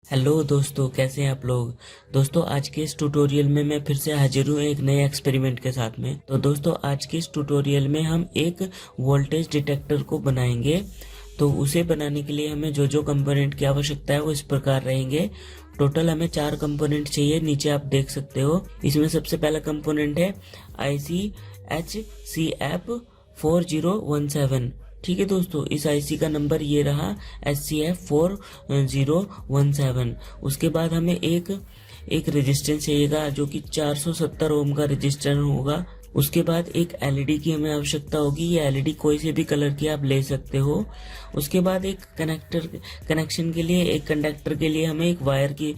Hello दोस्तों, कैसे हैं आप लोग। दोस्तों, आज के इस ट्यूटोरियल में मैं फिर से हाजिर हूँ एक नए एक्सपेरिमेंट के साथ में। तो दोस्तों, आज के इस ट्यूटोरियल में हम एक वोल्टेज डिटेक्टर को बनाएंगे। तो उसे बनाने के लिए हमें जो जो कंपोनेंट की आवश्यकता है वो इस प्रकार रहेंगे। टोटल हमें 4 कंपोनेंट चाहिए, नीचे आप देख सकते हो। इसमें सबसे पहला कंपोनेंट है IC HCF4017। ठीक है दोस्तों, इस आईसी का नंबर ये रहा HCF4017। उसके बाद हमें एक रेजिस्टेंस चाहिएगा जो कि 470 ओम का रेजिस्टेंस होगा। उसके बाद एक एलईडी की हमें आवश्यकता होगी। ये एलईडी कोई से भी कलर की आप ले सकते हो। उसके बाद एक कनेक्शन के लिए, एक कंडक्टर के लिए हमें एक वायर के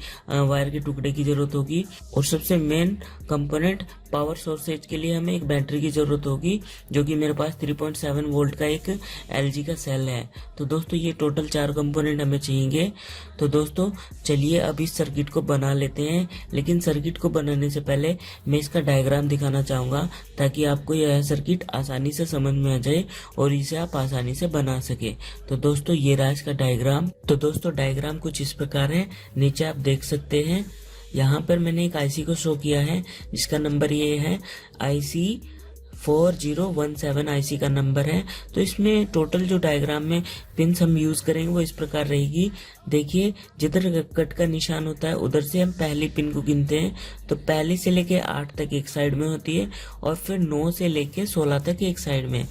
टुकड़े की जरूरत होगी। और सबसे मेन कंपोनेंट पावर सोर्सेज के लिए हमें एक बैटरी की जरूरत होगी, जो कि मेरे पास 3.7 वोल्ट का एक एलजी का सेल है। तो दोस्तों, ये टोटल 4 कंपोनेंट हमें चाहिए। तो दोस्तों, चलिए अब इस सर्किट को बना लेते हैं। लेकिन सर्किट को बनाने से पहले मैं इसका डायग्राम दिखाना चाहूँगा, ताकि आपको यह सर्किट आसानी से समझ में आ जाए और इसे आप आसानी से बना सके। तो दोस्तों, ये रहा इसका डायग्राम। तो दोस्तों, डायग्राम कुछ इस प्रकार है, नीचे आप देख सकते हैं। यहाँ पर मैंने एक आईसी को शो किया है जिसका नंबर ये है IC4017 आईसी का नंबर है। तो इसमें टोटल जो डायग्राम में पिन्स हम यूज करेंगे वो इस प्रकार रहेगी। देखिए, जिधर कट का निशान होता है उधर से हम पहली पिन को गिनते हैं। तो पहली से लेके 8 तक एक साइड में होती है और फिर 9 से लेके 16 तक एक साइड में।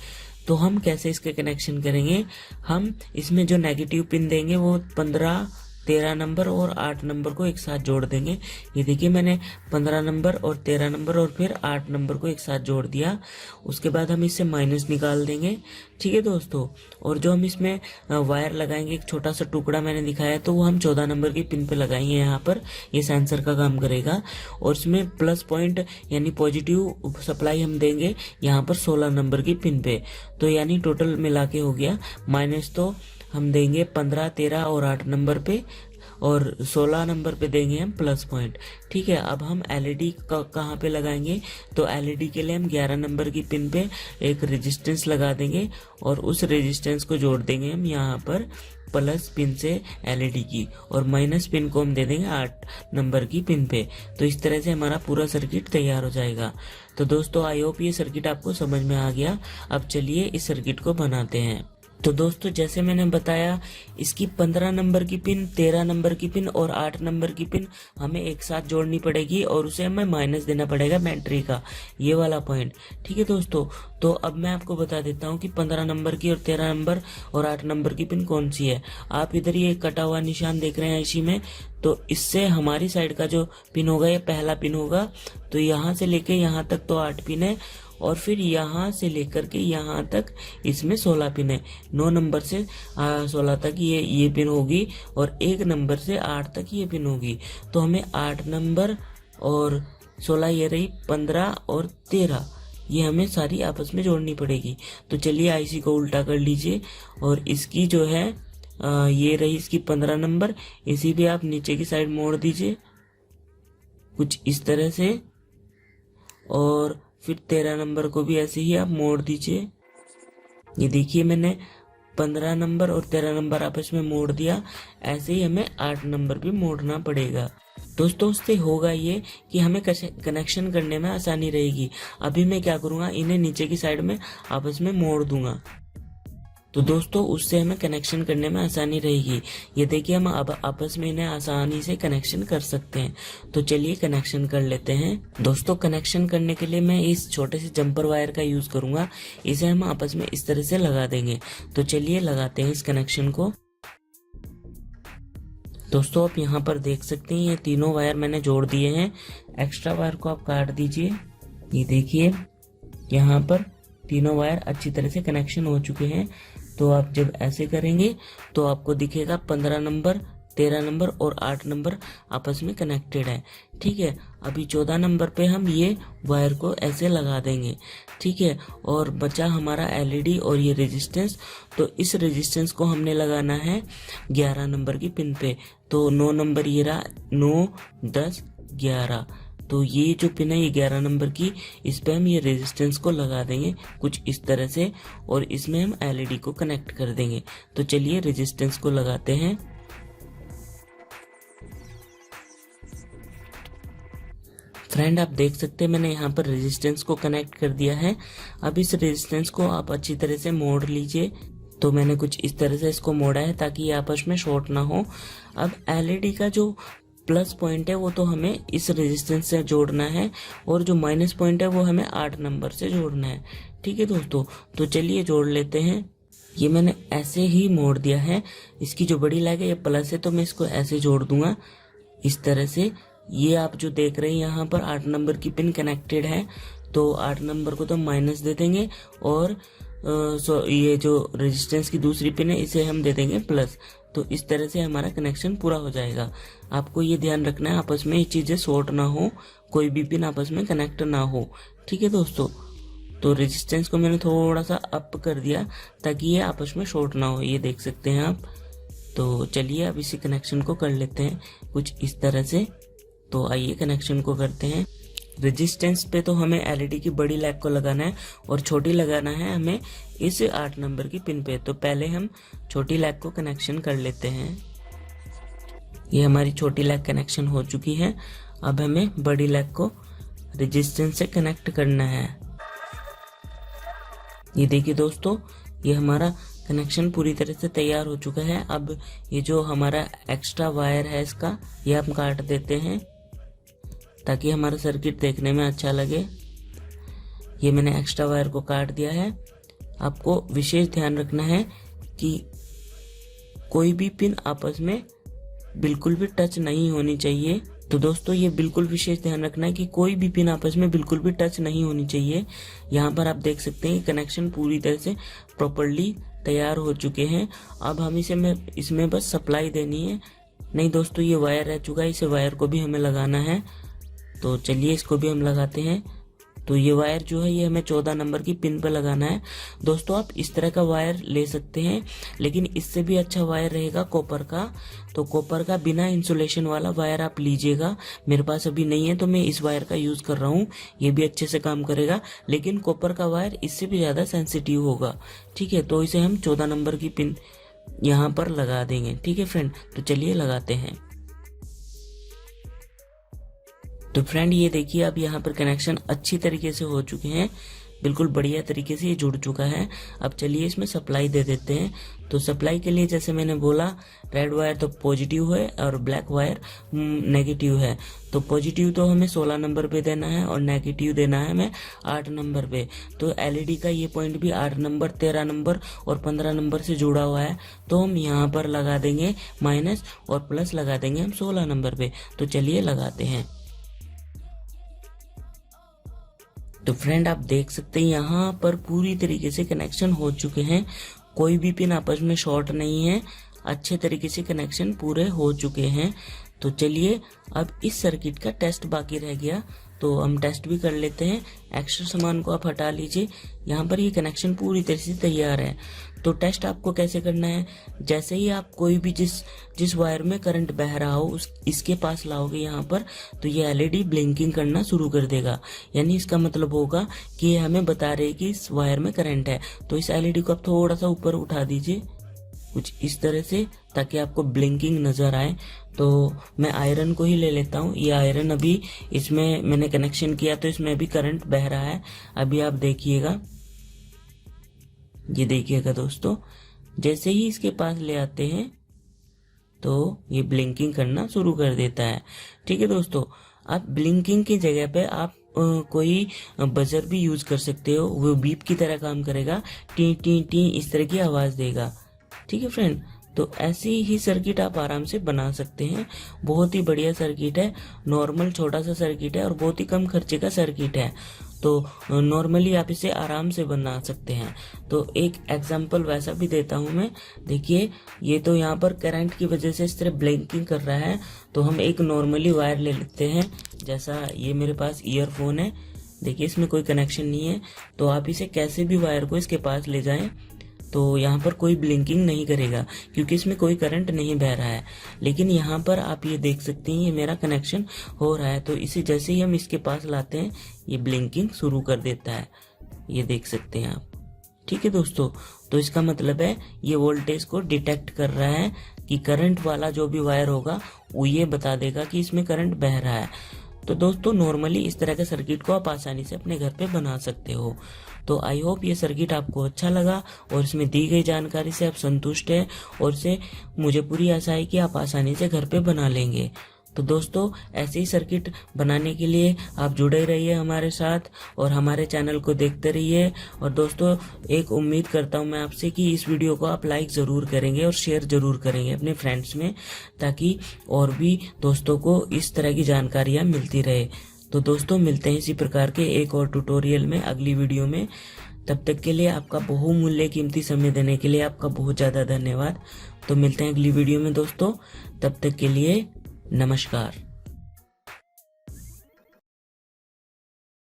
तो हम कैसे इसके कनेक्शन करेंगे, हम इसमें जो नेगेटिव पिन देंगे वो 15, 13 नंबर और 8 नंबर को एक साथ जोड़ देंगे। ये देखिए, मैंने 15 नंबर और 13 नंबर और फिर 8 नंबर को एक साथ जोड़ दिया। उसके बाद हम इससे माइनस निकाल देंगे। ठीक है दोस्तों, और जो हम इसमें वायर लगाएंगे, एक छोटा सा टुकड़ा मैंने दिखाया, तो वो हम 14 नंबर की पिन पे लगाएंगे। यहाँ पर ये सेंसर का काम करेगा। और इसमें प्लस पॉइंट यानी पॉजिटिव सप्लाई हम देंगे यहाँ पर 16 नंबर की पिन पे। तो यानी टोटल मिला के हो गया माइनस। तो हम देंगे 15, 13 और 8 नंबर पे, और 16 नंबर पे देंगे हम प्लस पॉइंट। ठीक है, अब हम एलईडी कहाँ पे लगाएंगे, तो एलईडी के लिए हम 11 नंबर की पिन पे एक रेजिस्टेंस लगा देंगे और उस रेजिस्टेंस को जोड़ देंगे हम यहाँ पर प्लस पिन से एलईडी की, और माइनस पिन को हम दे देंगे 8 नंबर की पिन पे। तो इस तरह से हमारा पूरा सर्किट तैयार हो जाएगा। तो दोस्तों, आई होप ये सर्किट आपको समझ में आ गया। अब चलिए इस सर्किट को बनाते हैं। तो दोस्तों, जैसे मैंने बताया, इसकी 15 नंबर की पिन, 13 नंबर की पिन और 8 नंबर की पिन हमें एक साथ जोड़नी पड़ेगी और उसे हमें माइनस देना पड़ेगा बैटरी का, ये वाला पॉइंट। ठीक है दोस्तों, तो अब मैं आपको बता देता हूँ कि 15 नंबर की और 13 नंबर और 8 नंबर की पिन कौन सी है। आप इधर ये कटा हुआ निशान देख रहे हैं इसी में, तो इससे हमारी साइड का जो पिन होगा ये पहला पिन होगा। तो यहाँ से लेके यहाँ तक तो 8 पिन है, और फिर यहाँ से लेकर के यहाँ तक इसमें 16 पिन है। 9 नंबर से 16 तक ये पिन होगी, और 1 नंबर से 8 तक ये पिन होगी। तो हमें 8 नंबर और 16, ये रही 15 और 13, ये हमें सारी आपस में जोड़नी पड़ेगी। तो चलिए आईसी को उल्टा कर लीजिए, और इसकी जो है ये रही इसकी 15 नंबर, इसी भी आप नीचे की साइड मोड़ दीजिए कुछ इस तरह से, और फिर 13 नंबर को भी ऐसे ही आप मोड़ दीजिए। ये देखिए, मैंने 15 नंबर और 13 नंबर आपस में मोड़ दिया। ऐसे ही हमें 8 नंबर भी मोड़ना पड़ेगा। दोस्तों, उससे होगा ये कि हमें कनेक्शन करने में आसानी रहेगी। अभी मैं क्या करूँगा, इन्हें नीचे की साइड में आपस में मोड़ दूंगा। तो दोस्तों, उससे हमें कनेक्शन करने में आसानी रहेगी। ये देखिए, हम अब आपस में इन्हें आसानी से कनेक्शन कर सकते हैं। तो चलिए कनेक्शन कर लेते हैं। दोस्तों, कनेक्शन करने के लिए मैं इस छोटे से जंपर वायर का यूज करूंगा। इसे हम आपस में इस तरह से लगा देंगे। तो चलिए लगाते हैं इस कनेक्शन को। दोस्तों, आप यहाँ पर देख सकते हैं ये तीनों वायर मैंने जोड़ दिए हैं। एक्स्ट्रा वायर को आप काट दीजिए। ये देखिए, यहाँ पर तीनों वायर अच्छी तरह से कनेक्शन हो चुके हैं। तो आप जब ऐसे करेंगे तो आपको दिखेगा 15 नंबर, 13 नंबर और 8 नंबर आपस में कनेक्टेड है। ठीक है, अभी 14 नंबर पे हम ये वायर को ऐसे लगा देंगे। ठीक है, और बचा हमारा एलईडी और ये रेजिस्टेंस। तो इस रेजिस्टेंस को हमने लगाना है 11 नंबर की पिन पे। तो 9 नंबर ये रहा, 9, 10, 11। तो ये जो पिन है ये 11 नंबर की, इस पे हम ये रेजिस्टेंस को लगा देंगे कुछ इस तरह से, और इसमें हम एलईडी को कनेक्ट कर देंगे। तो चलिए रेजिस्टेंस को लगाते हैं। फ्रेंड आप देख सकते हैं मैंने यहाँ पर रेजिस्टेंस को कनेक्ट कर दिया है। अब इस रेजिस्टेंस को आप अच्छी तरह से मोड़ लीजिए। तो मैंने कुछ इस तरह से इसको मोड़ा है ताकि ये आपस में शॉर्ट ना हो। अब एलईडी का जो प्लस पॉइंट है वो तो हमें इस रेजिस्टेंस से जोड़ना है और जो माइनस पॉइंट है वो हमें 8 नंबर से जोड़ना है। ठीक है दोस्तों, तो चलिए जोड़ लेते हैं। ये मैंने ऐसे ही मोड़ दिया है। इसकी जो बड़ी लैग है ये प्लस है, तो मैं इसको ऐसे जोड़ दूंगा इस तरह से। ये आप जो देख रहे हैं यहाँ पर 8 नंबर की पिन कनेक्टेड है, तो 8 नंबर को तो माइनस दे देंगे और ये जो रेजिस्टेंस की दूसरी पिन है इसे हम दे देंगे प्लस। तो इस तरह से हमारा कनेक्शन पूरा हो जाएगा। आपको ये ध्यान रखना है आपस में ये चीजें शॉर्ट ना हो, कोई भी पिन आपस में कनेक्ट ना हो। ठीक है दोस्तों, तो रेजिस्टेंस को मैंने थोड़ा सा अप कर दिया ताकि ये आपस में शॉर्ट ना हो, ये देख सकते हैं आप। तो चलिए अब इसी कनेक्शन को कर लेते हैं कुछ इस तरह से। तो आइए कनेक्शन को करते हैं। रेजिस्टेंस पे तो हमें एलईडी की बड़ी लैग को लगाना है और छोटी लगाना है हमें इस 8 नंबर की पिन पे। तो पहले हम छोटी लैग को कनेक्शन कर लेते हैं। ये हमारी छोटी लैग कनेक्शन हो चुकी है। अब हमें बड़ी लैग को रेजिस्टेंस से कनेक्ट करना है। ये देखिए दोस्तों, ये हमारा कनेक्शन पूरी तरह से तैयार हो चुका है। अब ये जो हमारा एक्स्ट्रा वायर है इसका ये हम काट देते हैं ताकि हमारा सर्किट देखने में अच्छा लगे। ये मैंने एक्स्ट्रा वायर को काट दिया है। आपको विशेष ध्यान रखना है कि कोई भी पिन आपस में बिल्कुल भी टच नहीं होनी चाहिए। तो दोस्तों ये बिल्कुल विशेष ध्यान रखना है कि कोई भी पिन आपस में बिल्कुल भी टच नहीं होनी चाहिए। यहाँ पर आप देख सकते हैं कनेक्शन पूरी तरह से प्रॉपर्ली तैयार हो चुके हैं। अब हम इसमें बस सप्लाई देनी है। नहीं दोस्तों, ये वायर रह चुका है, इसे वायर को भी हमें लगाना है। तो चलिए इसको भी हम लगाते हैं। तो ये वायर जो है ये हमें 14 नंबर की पिन पर लगाना है। दोस्तों आप इस तरह का वायर ले सकते हैं, लेकिन इससे भी अच्छा वायर रहेगा कॉपर का। तो कॉपर का बिना इंसुलेशन वाला वायर आप लीजिएगा। मेरे पास अभी नहीं है तो मैं इस वायर का यूज कर रहा हूँ। ये भी अच्छे से काम करेगा, लेकिन कॉपर का वायर इससे भी ज्यादा सेंसिटिव होगा। ठीक है, तो इसे हम 14 नंबर की पिन यहाँ पर लगा देंगे। ठीक है फ्रेंड, तो चलिए लगाते हैं। तो फ्रेंड ये देखिए अब यहाँ पर कनेक्शन अच्छी तरीके से हो चुके हैं, बिल्कुल बढ़िया तरीके से ये जुड़ चुका है। अब चलिए इसमें सप्लाई दे देते हैं। तो सप्लाई के लिए जैसे मैंने बोला, रेड वायर तो पॉजिटिव है और ब्लैक वायर नेगेटिव है। तो पॉजिटिव तो हमें 16 नंबर पे देना है और नेगेटिव देना है हमें 8 नंबर पे। तो एलईडी का ये पॉइंट भी 8 नंबर, 13 नंबर और 15 नंबर से जुड़ा हुआ है। तो हम यहाँ पर लगा देंगे माइनस और प्लस लगा देंगे हम 16 नंबर पे। तो चलिए लगाते हैं। तो फ्रेंड आप देख सकते हैं यहाँ पर पूरी तरीके से कनेक्शन हो चुके हैं, कोई भी पिन आपस में शॉर्ट नहीं है, अच्छे तरीके से कनेक्शन पूरे हो चुके हैं। तो चलिए अब इस सर्किट का टेस्ट बाकी रह गया, तो हम टेस्ट भी कर लेते हैं। एक्स्ट्रा सामान को आप हटा लीजिए। यहाँ पर ये कनेक्शन पूरी तरह से तैयार है। तो टेस्ट आपको कैसे करना है, जैसे ही आप कोई भी जिस वायर में करंट बह रहा हो इसके पास लाओगे यहाँ पर, तो ये एलईडी ब्लिंकिंग करना शुरू कर देगा। यानी इसका मतलब होगा कि ये हमें बता रहे कि इस वायर में करंट है। तो इस एलईडी को आप थोड़ा सा ऊपर उठा दीजिए कुछ इस तरह से, ताकि आपको ब्लिंकिंग नजर आए। तो मैं आयरन को ही ले लेता हूँ। ये आयरन अभी इसमें मैंने कनेक्शन किया तो इसमें अभी करंट बह रहा है। अभी आप देखिएगा, ये देखिएगा दोस्तों, जैसे ही इसके पास ले आते हैं तो ये ब्लिंकिंग करना शुरू कर देता है। ठीक है दोस्तों, आप ब्लिंकिंग की जगह पे आप कोई बजर भी यूज कर सकते हो, वो बीप की तरह काम करेगा, टी टी टी इस तरह की आवाज देगा। ठीक है फ्रेंड, तो ऐसी ही सर्किट आप आराम से बना सकते हैं। बहुत ही बढ़िया सर्किट है, नॉर्मल छोटा सा सर्किट है और बहुत ही कम खर्चे का सर्किट है। तो नॉर्मली आप इसे आराम से बना सकते हैं। तो एक एग्जांपल वैसा भी देता हूं मैं। देखिए ये तो यहाँ पर करंट की वजह से इस तरह ब्लिंकिंग कर रहा है। तो हम एक नॉर्मली वायर ले लेते हैं, जैसा ये मेरे पास ईयरफोन है। देखिए इसमें कोई कनेक्शन नहीं है, तो आप इसे कैसे भी वायर को इसके पास ले जाएं तो यहाँ पर कोई ब्लिंकिंग नहीं करेगा, क्योंकि इसमें कोई करंट नहीं बह रहा है। लेकिन यहाँ पर आप ये देख सकते हैं, ये मेरा कनेक्शन हो रहा है। तो इसे जैसे ही हम इसके पास लाते हैं ये ब्लिंकिंग शुरू कर देता है, ये देख सकते हैं आप। ठीक है दोस्तों, तो इसका मतलब है ये वोल्टेज को डिटेक्ट कर रहा है कि करंट वाला जो भी वायर होगा वो ये बता देगा कि इसमें करंट बह रहा है। तो दोस्तों नॉर्मली इस तरह के सर्किट को आप आसानी से अपने घर पे बना सकते हो। तो आई होप ये सर्किट आपको अच्छा लगा और इसमें दी गई जानकारी से आप संतुष्ट हैं और इसे मुझे पूरी आशा है कि आप आसानी से घर पे बना लेंगे। तो दोस्तों ऐसे ही सर्किट बनाने के लिए आप जुड़े रहिए हमारे साथ और हमारे चैनल को देखते रहिए। और दोस्तों एक उम्मीद करता हूँ मैं आपसे कि इस वीडियो को आप लाइक ज़रूर करेंगे और शेयर ज़रूर करेंगे अपने फ्रेंड्स में, ताकि और भी दोस्तों को इस तरह की जानकारियाँ मिलती रहे। तो दोस्तों मिलते हैं इसी प्रकार के एक और ट्यूटोरियल में अगली वीडियो में। तब तक के लिए आपका बहुमूल्य कीमती समय देने के लिए आपका बहुत ज़्यादा धन्यवाद। तो मिलते हैं अगली वीडियो में दोस्तों, तब तक के लिए नमस्कार।